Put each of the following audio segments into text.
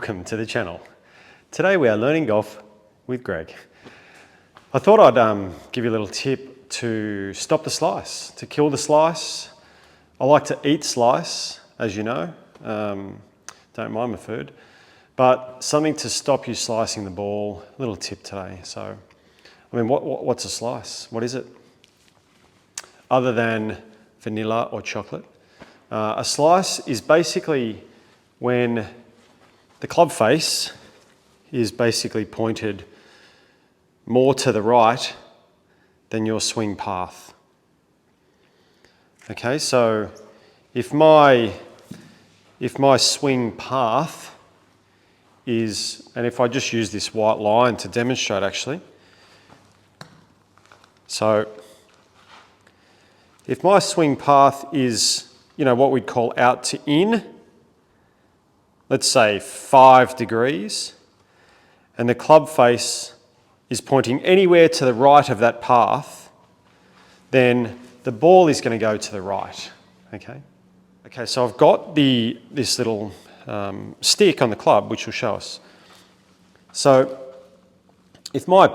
welcome to the channel. Today we are learning golf with Greg. I thought I'd give you a little tip to stop the slice, to kill the slice. I like to eat slice, as you know, don't mind my food, but something to stop you slicing the ball, a little tip today. So, I mean, what's a slice? What is it? Other than vanilla or chocolate. A slice is basically when the club face is basically pointed more to the right than your swing path. Okay, so if my swing path is, and if I just use this white line to demonstrate actually, so if my swing path is, what we'd call out to in, let's say 5 degrees, and the club face is pointing anywhere to the right of that path, then the ball is going to go to the right, okay? Okay, so I've got this little stick on the club, which will show us. So if my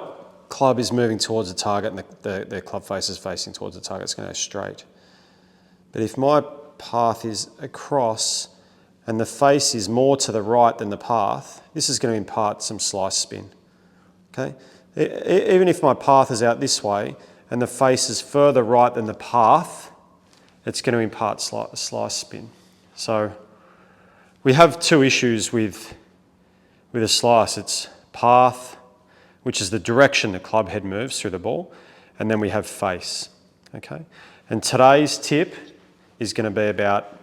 club is moving towards the target and the club face is facing towards the target, it's going to go straight. But if my path is across and the face is more to the right than the path, this is going to impart some slice spin, okay? Even if my path is out this way and the face is further right than the path, it's going to impart slice spin. So we have two issues with a slice. It's path, which is the direction the club head moves through the ball, and then we have face, okay? And today's tip is going to be about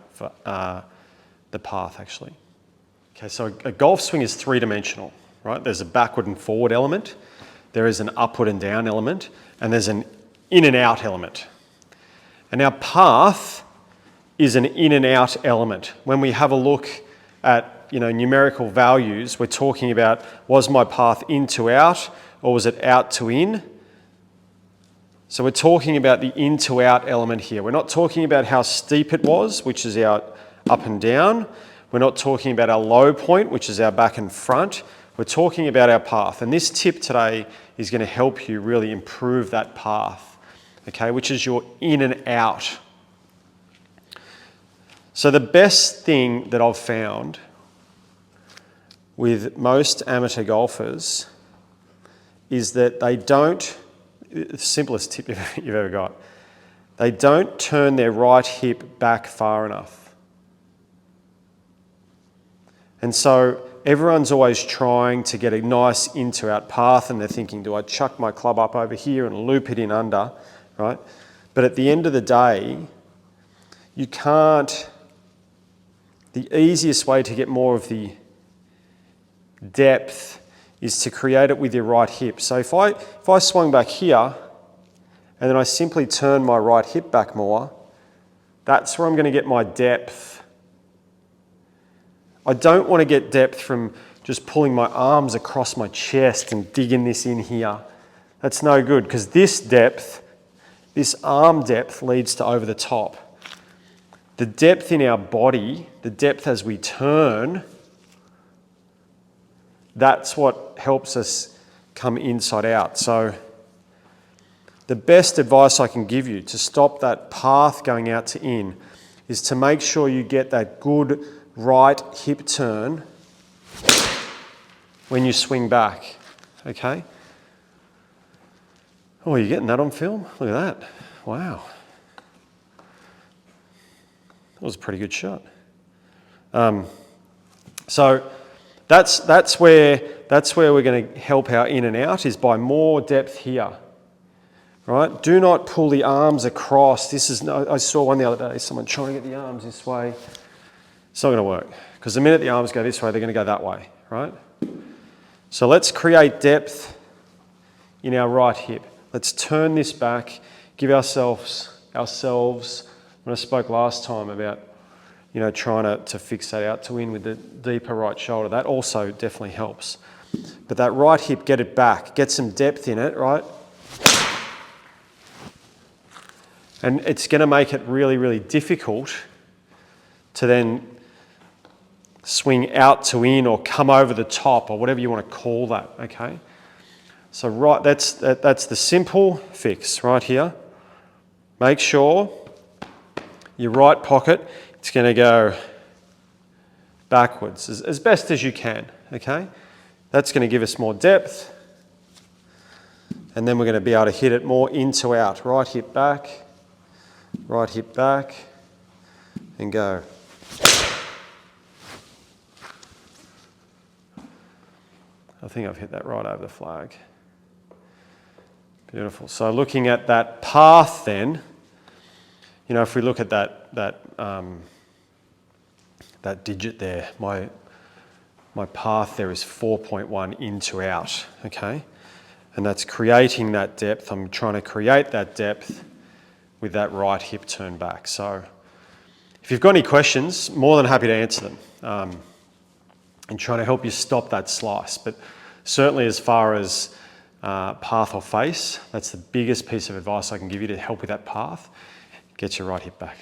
the path actually. Okay, so a golf swing is three-dimensional, right? There's a backward and forward element, there is an upward and down element, and there's an in and out element. And our path is an in and out element. When we have a look at numerical values, we're talking about, was my path in to out or was it out to in? So we're talking about the in to out element here. We're not talking about how steep it was, which is our up and down. We're not talking about our low point, which is our back and front. We're talking about our path. And this tip today is going to help you really improve that path, okay, which is your in and out. So the best thing that I've found with most amateur golfers is that they don't, the simplest tip you've ever got, they don't turn their right hip back far enough. And so everyone's always trying to get a nice in to out path and they're thinking, do I chuck my club up over here and loop it in under, right? But at the end of the day, you can't, the easiest way to get more of the depth is to create it with your right hip. So if I swung back here and then I simply turn my right hip back more, that's where I'm going to get my depth. I don't want to get depth from just pulling my arms across my chest and digging this in here. That's no good because this depth, this arm depth leads to over the top. The depth in our body, the depth as we turn, that's what helps us come inside out. So the best advice I can give you to stop that path going out to in is to make sure you get that good right hip turn when you swing back, okay? Oh, you're getting that on film? Look at that. Wow. That was a pretty good shot. So that's where we're going to help our in and out is by more depth here, right? Do not pull the arms across. I saw one the other day, someone trying to get the arms this way. It's not going to work because the minute the arms go this way, they're going to go that way, right? So let's create depth in our right hip. Let's turn this back, give ourselves, when I spoke last time about, trying to fix that out to in with the deeper right shoulder, that also definitely helps. But that right hip, get it back, get some depth in it, right? And it's going to make it really, really difficult to then swing out to in or come over the top or whatever you want to call that, okay? So that's the simple fix right here. Make sure your right pocket, it's going to go backwards as best as you can, okay? That's going to give us more depth. And then we're going to be able to hit it more in to out. Right hip back, and go. I think I've hit that right over the flag. Beautiful. So looking at that path then, you know, if we look at that digit there, my path there is 4.1 in to out, okay? And that's creating that depth. I'm trying to create that depth with that right hip turn back. So if you've got any questions, more than happy to answer them and trying to help you stop that slice. But certainly as far as path or face, that's the biggest piece of advice I can give you to help with that path. Get your right hip back.